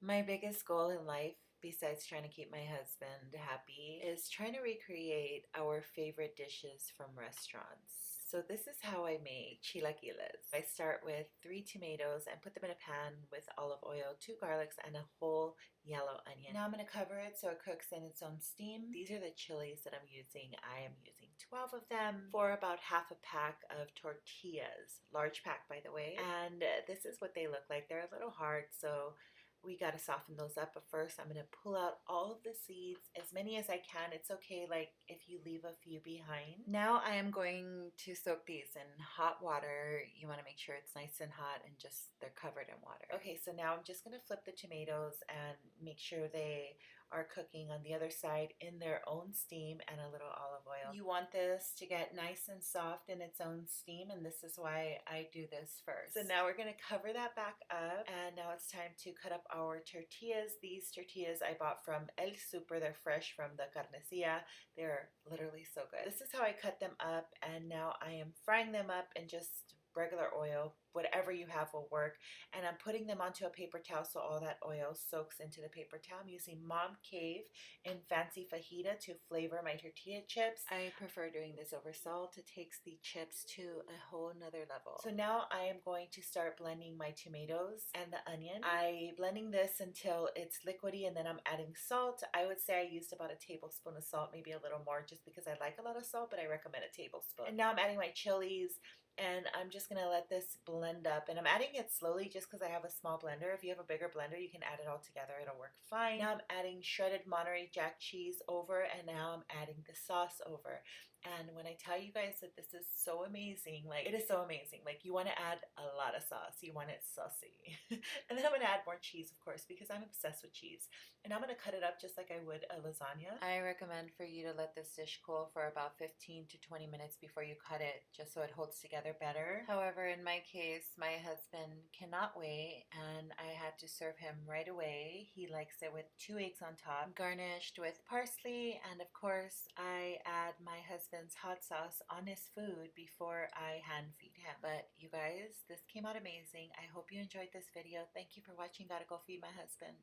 My biggest goal in life, besides trying to keep my husband happy, is trying to recreate our favorite dishes from restaurants. So this is how I make chilaquiles. I start with 3 tomatoes and put them in a pan with olive oil, 2 garlics, and a whole yellow onion. Now I'm going to cover it so it cooks in its own steam. These are the chilies that I'm using. I am using 12 of them for about half a pack of tortillas. Large pack, by the way. And this is what they look like. They're a little hard, so we got to soften those up. But first I'm going to pull out all of the seeds, as many as I can. It's okay like if you leave a few behind. Now I am going to soak these in hot water. You want to make sure it's nice and hot and just they're covered in water. Okay, so now I'm just going to flip the tomatoes and make sure they are cooking on the other side in their own steam and a little olive oil. You want this to get nice and soft in its own steam, and this is why I do this first. So now we're going to cover that back up, and now it's time to cut up our tortillas. These tortillas I bought from El Super. They're fresh from the carniceria. They're literally so good. This is how I cut them up, and now I am frying them up in just regular oil. Whatever you have will work. And I'm putting them onto a paper towel so all that oil soaks into the paper towel. I'm using Mom Cave in Fancy Fajita to flavor my tortilla chips. I prefer doing this over salt. It takes the chips to a whole nother level. So now I am going to start blending my tomatoes and the onion. I'm blending this until it's liquidy, and then I'm adding salt. I would say I used about a tablespoon of salt, maybe a little more, just because I like a lot of salt, but I recommend a tablespoon. And now I'm adding my chilies, and I'm just going to let this blend up. And I'm adding it slowly just because I have a small blender. If you have a bigger blender, you can add it all together. It'll work fine. Now I'm adding shredded Monterey Jack cheese over, and now I'm adding the sauce over. And when I tell you guys that this is so amazing, like it is so amazing. Like you want to add a lot of sauce. You want it saucy. And then I'm going to add more cheese, of course, because I'm obsessed with cheese. And I'm going to cut it up just like I would a lasagna. I recommend for you to let this dish cool for about 15 to 20 minutes before you cut it, just so it holds together better. However, in my case, my husband cannot wait, and I had to serve him right away. He likes it with 2 eggs on top, garnished with parsley, and of course, I add my husband's hot sauce on his food before I hand feed him. But you guys, this came out amazing. I hope you enjoyed this video. Thank you for watching. Gotta go feed my husband.